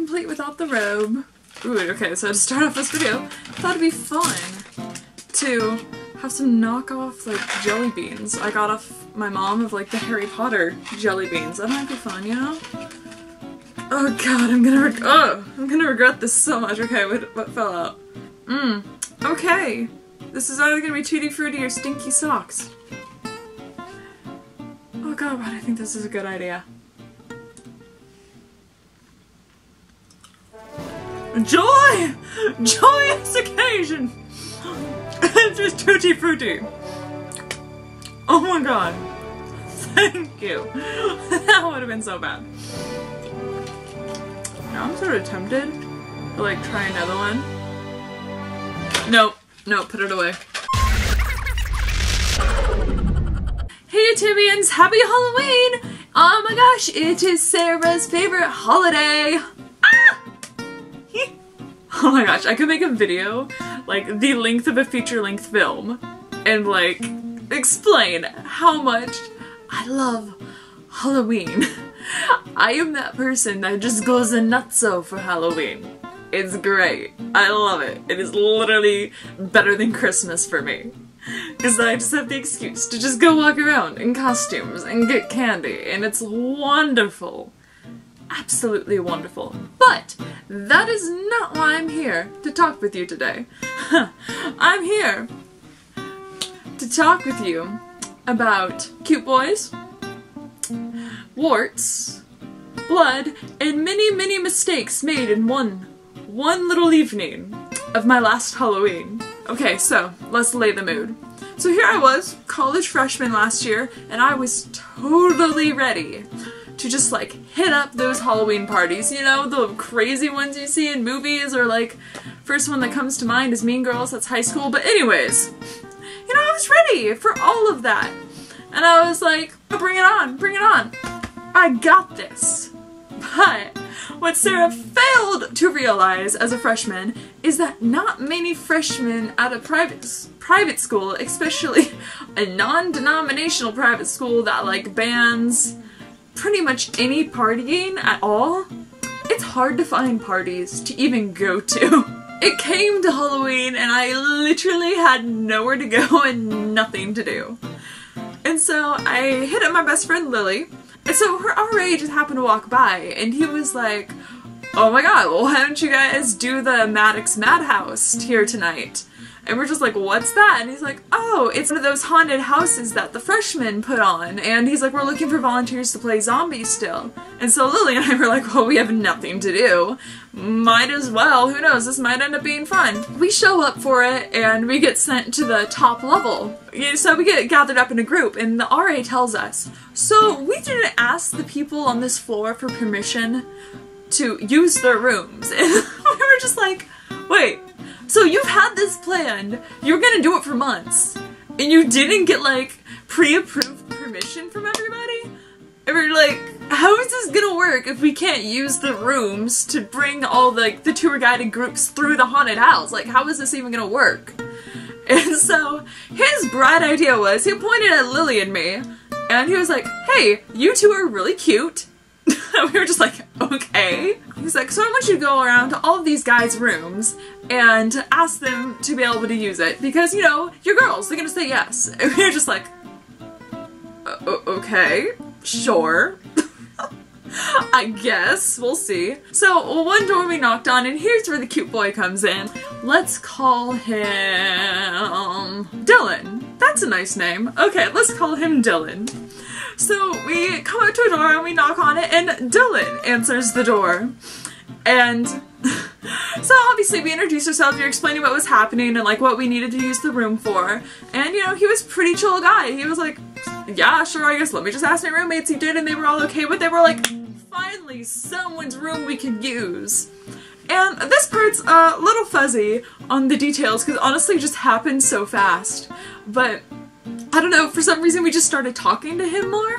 complete without the robe. Ooh, okay, so to start off this video, I thought it'd be fun to have some knockoff, like, jelly beans. I got off my mom of, like, the Harry Potter jelly beans. That might be fun, you know? Oh god, I'm gonna regret this so much. Okay, what fell out? Okay. This is either gonna be Tutti Frutti or Stinky Socks. Oh god, but I think this is a good idea. Joy! Joyous occasion! It's just Tutti Frutti. Oh my god. Thank you. That would have been so bad. Now I'm sort of tempted to like try another one. Nope. Nope, put it away. Hey Tibians, happy Halloween! Oh my gosh, it is Sarah's favorite holiday! Ah! Oh my gosh, I could make a video, like, the length of a feature-length film, and, like, explain how much I love Halloween. I am that person that just goes nutso for Halloween. It's great. I love it. It is literally better than Christmas for me. Because I just have the excuse to just go walk around in costumes and get candy, and it's wonderful. Absolutely wonderful. But that is not why I'm here to talk with you today. I'm here to talk with you about cute boys, warts, blood, and many, many mistakes made in one little evening of my last Halloween. Okay, so let's lay the mood. So here I was, college freshman last year, and I was totally ready to just like hit up those Halloween parties, you know, the crazy ones you see in movies, or like, first one that comes to mind is Mean Girls, that's high school, but anyways, you know, I was ready for all of that. And I was like, oh, bring it on, I got this. But what Sarah failed to realize as a freshman is that not many freshmen at a private school, especially a non-denominational private school that like bans pretty much any partying at all, it's hard to find parties to even go to. It came to Halloween and I literally had nowhere to go and nothing to do. And so I hit up my best friend Lily, and so her RA just happened to walk by and he was like, oh my god, well why don't you guys do the Maddox Madhouse here tonight? And we're just like, what's that? And he's like, oh, it's one of those haunted houses that the freshmen put on. And he's like, we're looking for volunteers to play zombies still. And so Lily and I were like, well, we have nothing to do. Might as well. Who knows? This might end up being fun. We show up for it and we get sent to the top level. So we get gathered up in a group and the RA tells us, so we didn't ask the people on this floor for permission to use their rooms. And we were just like, wait. So you've had this planned, you were gonna do it for months, and you didn't get like pre-approved permission from everybody? And we're like, how is this gonna work if we can't use the rooms to bring all like the tour guided groups through the haunted house? Like, how is this even gonna work? And so his bright idea was, he pointed at Lily and me, and he was like, hey, you two are really cute. We were just like, okay. He's like, so I want you to go around to all of these guys' rooms and ask them to be able to use it because, you know, you're girls, they're gonna say yes. And we were just like, okay, sure. I guess, we'll see. So one door we knocked on and here's where the cute boy comes in. Let's call him Dylan. That's a nice name. Okay, let's call him Dylan. So we come up to a door and we knock on it and Dylan answers the door. And so obviously we introduced ourselves, we were explaining what was happening and like what we needed to use the room for. And you know, he was a pretty chill guy. He was like, yeah, sure, I guess let me just ask my roommates. He did and they were all okay, but they were like, finally someone's room we could use. And this part's a little fuzzy on the details because honestly it just happened so fast. But I don't know, for some reason we just started talking to him more.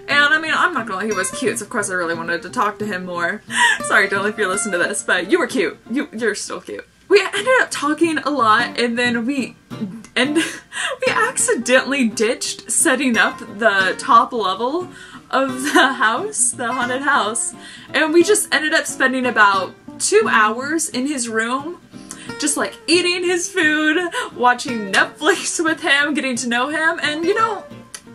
And I mean, I'm not gonna lie, he was cute, so of course I really wanted to talk to him more. Sorry, Dylan, if you're listening to this, but you were cute. You're still cute. We ended up talking a lot, and then we and we accidentally ditched setting up the top level of the house, the haunted house, and we just ended up spending about 2 hours in his room, just like eating his food, watching Netflix with him, getting to know him, and you know,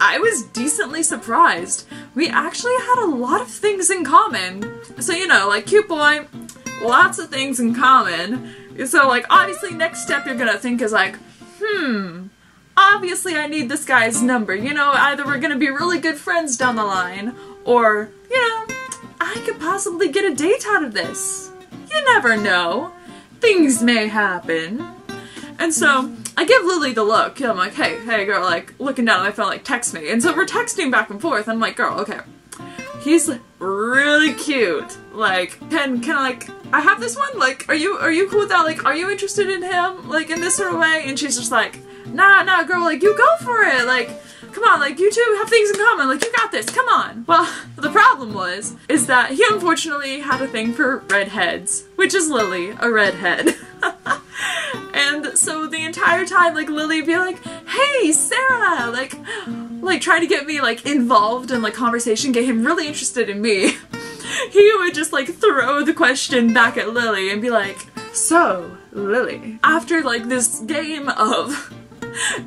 I was decently surprised. We actually had a lot of things in common. So you know, like cute boy, lots of things in common. So like obviously next step you're gonna think is like, obviously I need this guy's number. You know, either we're gonna be really good friends down the line, or, you know, I could possibly get a date out of this. You never know. Things may happen. And so I give Lily the look. I'm like, hey girl, like looking down at my phone, like text me. And so we're texting back and forth. I'm like, girl, okay, he's really cute. Like, can like, I have this one? Like, are you cool with that? Like, are you interested in him? Like, in this sort of way? And she's just like, nah, girl, like, you go for it. Like, come on, like, you two have things in common. Like, you got this, come on. Well, the problem is that he unfortunately had a thing for redheads, which is Lily, a redhead. And so the entire time, like, Lily would be like, hey, Sarah, like trying to get me, like, involved in, like, conversation, get him really interested in me. He would just, like, throw the question back at Lily and be like, so, Lily, after, like, this game of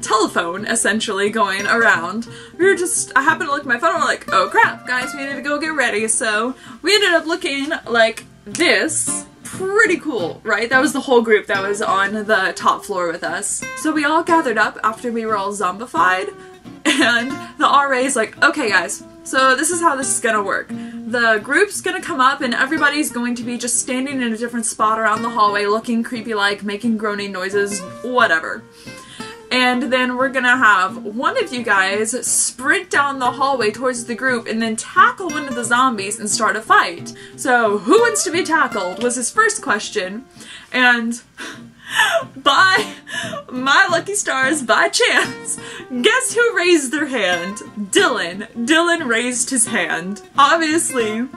telephone, essentially, going around, I happened to look at my phone and we're like, oh crap, guys, we need to go get ready. So we ended up looking like this. Pretty cool, right? That was the whole group that was on the top floor with us. So we all gathered up after we were all zombified, and the RA's like, okay guys, so this is how this is gonna work. The group's gonna come up and everybody's going to be just standing in a different spot around the hallway, looking creepy-like, making groaning noises, whatever. And then we're gonna have one of you guys sprint down the hallway towards the group and then tackle one of the zombies and start a fight. So, who wants to be tackled was his first question. And by my lucky stars, by chance, guess who raised their hand? Dylan. Dylan raised his hand. Obviously,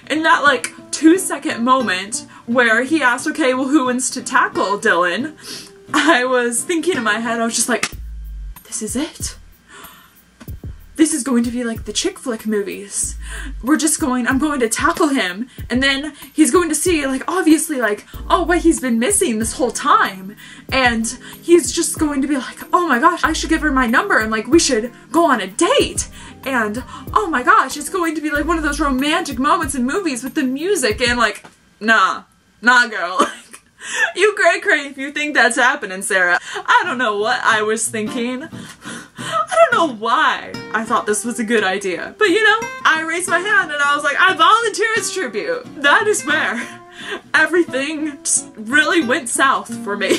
in that like 2-second moment where he asked, okay, well, who wants to tackle Dylan? I was thinking in my head, I was just like, this is it. This is going to be like the chick flick movies. I'm going to tackle him, and then he's going to see, like, obviously, like, oh, wait, he's been missing this whole time. And he's just going to be like, oh my gosh, I should give her my number, and, like, we should go on a date. And, oh my gosh, it's going to be, like, one of those romantic moments in movies with the music, and, like, nah, girl. You cray if you think that's happening, Sarah. I don't know what I was thinking. I don't know why I thought this was a good idea. But you know, I raised my hand and I was like, I volunteer as tribute. That is where everything just really went south for me.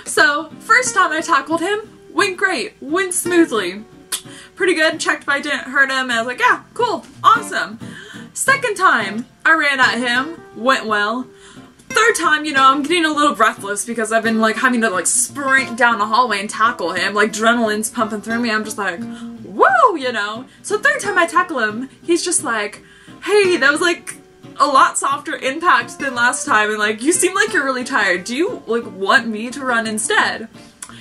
So, first time I tackled him, went great, went smoothly. Pretty good, checked if I didn't hurt him, and I was like, yeah, cool, awesome. Second time I ran at him, went well. Third time, you know, I'm getting a little breathless because I've been, like, having to, like, sprint down the hallway and tackle him. Like, adrenaline's pumping through me. I'm just like, whoa, you know? So third time I tackle him, he's just like, hey, that was, like, a lot softer impact than last time. And, like, you seem like you're really tired. Do you, like, want me to run instead?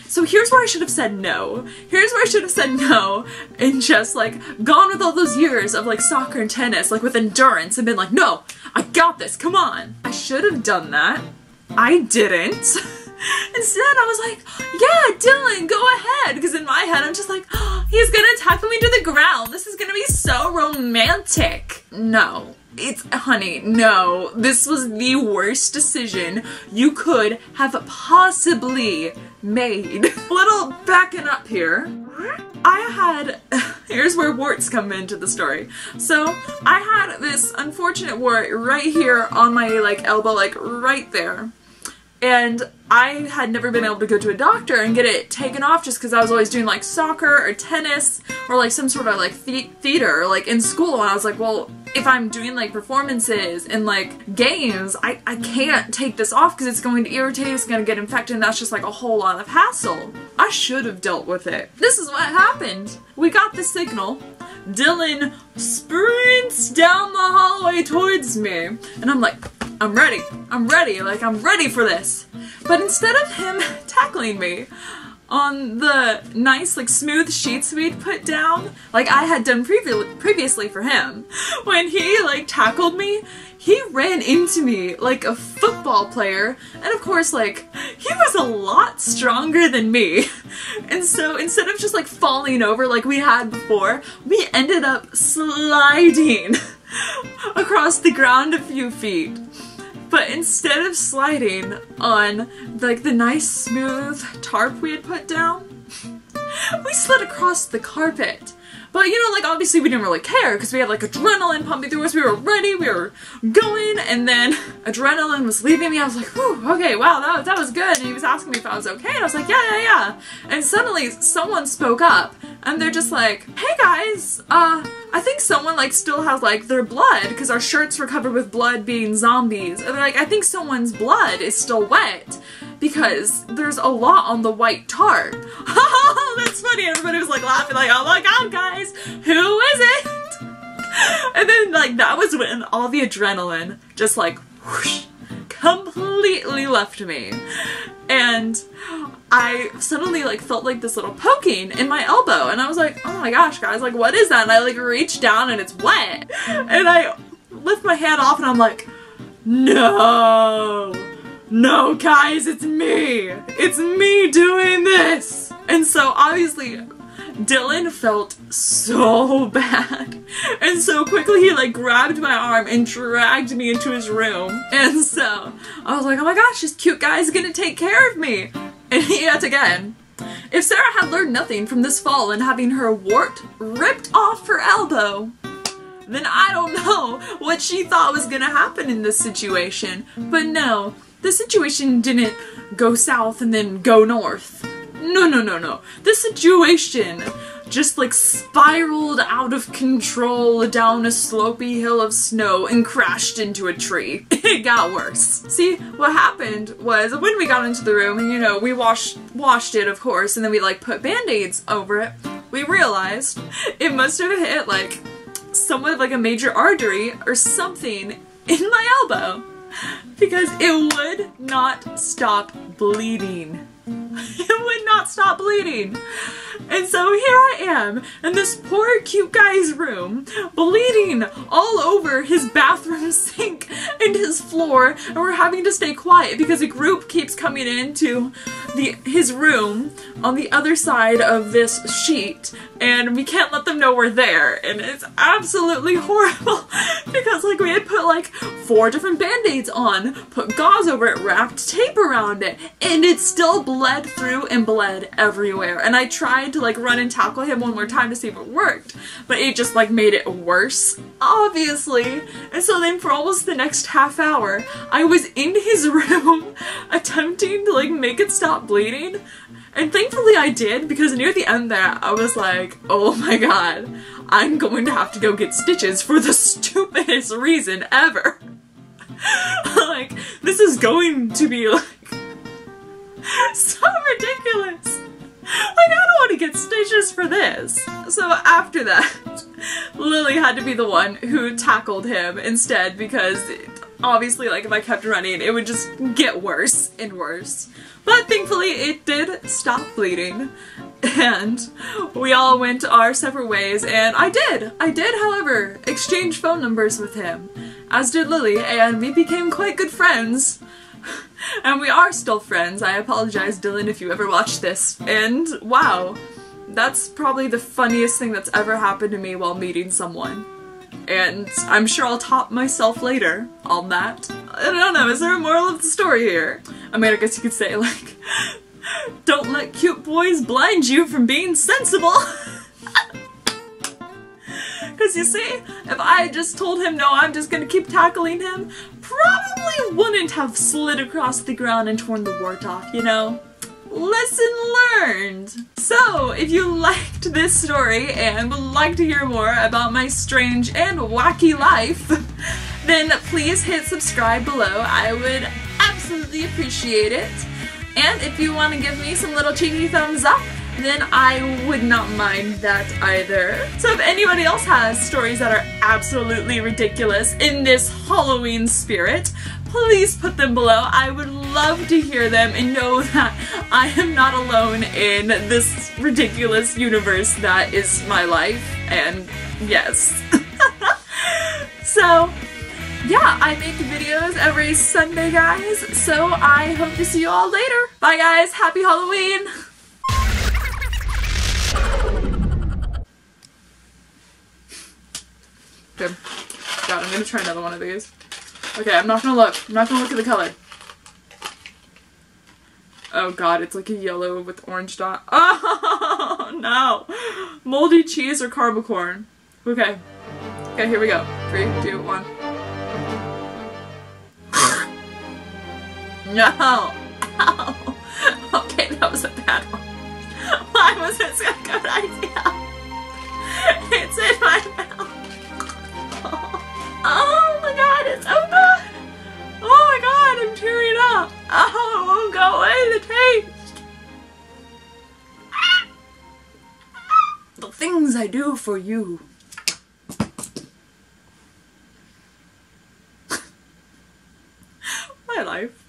So here's where I should have said no. Here's where I should have said no and just, like, gone with all those years of, like, soccer and tennis, like, with endurance and been like, no, I got this, come on. I should have done that. I didn't. Instead, I was like, yeah, Dylan, go ahead. Because in my head, I'm just like, oh, he's gonna tackle me to the ground. This is gonna be so romantic. No. Honey, no. This was the worst decision you could have possibly made. A little backing up here. Here's where warts come into the story. So, I had this unfortunate wart right here on my, like, elbow, like, right there. And I had never been able to go to a doctor and get it taken off just because I was always doing, like, soccer or tennis or, like, some sort of, like, theater, like, in school. And I was like, well, if I'm doing, like, performances and, like, games, I can't take this off because it's going to irritate, it's going to get infected, and that's just, like, a whole lot of hassle. I should have dealt with it. This is what happened. We got the signal. Dylan sprints down the hallway towards me. And I'm like, I'm ready, like, I'm ready for this. But instead of him tackling me, on the nice, like, smooth sheets we'd put down, like I had done previously for him. When he, like, tackled me, he ran into me like a football player, and of course, like, he was a lot stronger than me. And so instead of just, like, falling over like we had before, we ended up sliding across the ground a few feet. But instead of sliding on, like, the nice smooth tarp we had put down, we slid across the carpet. But, you know, like, obviously we didn't really care because we had, like, adrenaline pumping through us. We were ready, we were going, and then adrenaline was leaving me. I was like, whew, okay, wow, that was good. And he was asking me if I was okay, and I was like, yeah. And suddenly someone spoke up, and they're just like, hey guys, I think someone, like, still has, like, their blood, because our shirts were covered with blood being zombies. And they're like, I think someone's blood is still wet, because there's a lot on the white tarp. That's funny, everybody was, like, laughing, like, oh my god, guys, who is it? And then, like, that was when all the adrenaline just, like, whoosh, completely left me. And I suddenly, like, felt like this little poking in my elbow, and I was like, oh my gosh, guys, like, what is that? And I, like, reached down and it's wet. And I lift my hand off and I'm like, no, guys, it's me. It's me doing this. And so obviously Dylan felt so bad, and so quickly he, like, grabbed my arm and dragged me into his room. And so I was like, oh my gosh, this cute guy's gonna take care of me. And yet again, if Sarah had learned nothing from this fall and having her wart ripped off her elbow, then I don't know what she thought was gonna happen in this situation. But no, the situation didn't go south and then go north. No. This situation just, like, spiraled out of control down a slopey hill of snow and crashed into a tree. It got worse. See, what happened was when we got into the room and, you know, we washed it, of course, and then we, like, put band-aids over it, we realized it must have hit, like, somewhat of, like, a major artery or something in my elbow, because it would not stop bleeding. It would not stop bleeding. And so here I am in this poor cute guy's room, bleeding all over his bathroom sink and his floor, and we're having to stay quiet because a group keeps coming into his room on the other side of this sheet, and we can't let them know we're there. And it's absolutely horrible because, like, we had put, like, 4 different band-aids on, put gauze over it, wrapped tape around it, and it still bled through and bled everywhere. And I tried to, like, run and tackle him one more time to see if it worked, but it just, like, made it worse, obviously. And so then for almost the next half hour, I was in his room attempting to, like, make it stop bleeding. And thankfully I did, because near the end there, I was like, oh my god, I'm going to have to go get stitches for the stupidest reason ever. Like, this is going to be, like, so ridiculous. Like, I don't want to get stitches for this. So after that, Lily had to be the one who tackled him instead, because obviously, like, if I kept running, it would just get worse and worse. But thankfully, it did stop bleeding, and we all went our separate ways, and I did, however, exchange phone numbers with him, as did Lily, and we became quite good friends. And we are still friends. I apologize, Dylan, if you ever watch this. And wow, that's probably the funniest thing that's ever happened to me while meeting someone. And I'm sure I'll top myself later on that. I don't know, is there a moral of the story here? I mean, I guess you could say, like, don't let cute boys blind you from being sensible. Because you see, if I had just told him, no, I'm just gonna keep tackling him, probably wouldn't have slid across the ground and torn the wart off, you know? Lesson learned! So, if you liked this story and would like to hear more about my strange and wacky life, then please hit subscribe below. I would absolutely appreciate it. And if you want to give me some little cheeky thumbs up then I would not mind that either. So if anybody else has stories that are absolutely ridiculous in this Halloween spirit, please put them below. I would love to hear them and know that I am not alone in this ridiculous universe that is my life, and yes. So, yeah, I make videos every Sunday, guys, so I hope to see you all later. Bye, guys. Happy Halloween! Good. God, I'm gonna try another one of these. Okay, I'm not gonna look. I'm not gonna look at the color. Oh god, it's like a yellow with orange dot. Oh no! Moldy cheese or carbocorn. Okay. Okay, here we go. 3, 2, 1. No! Ow. Okay, that was a bad one. Why was this a good idea? It's in my mouth. Oh my god, it's so good! Oh my god, I'm tearing up! Oh, it won't go away, the taste! The things I do for you. My life.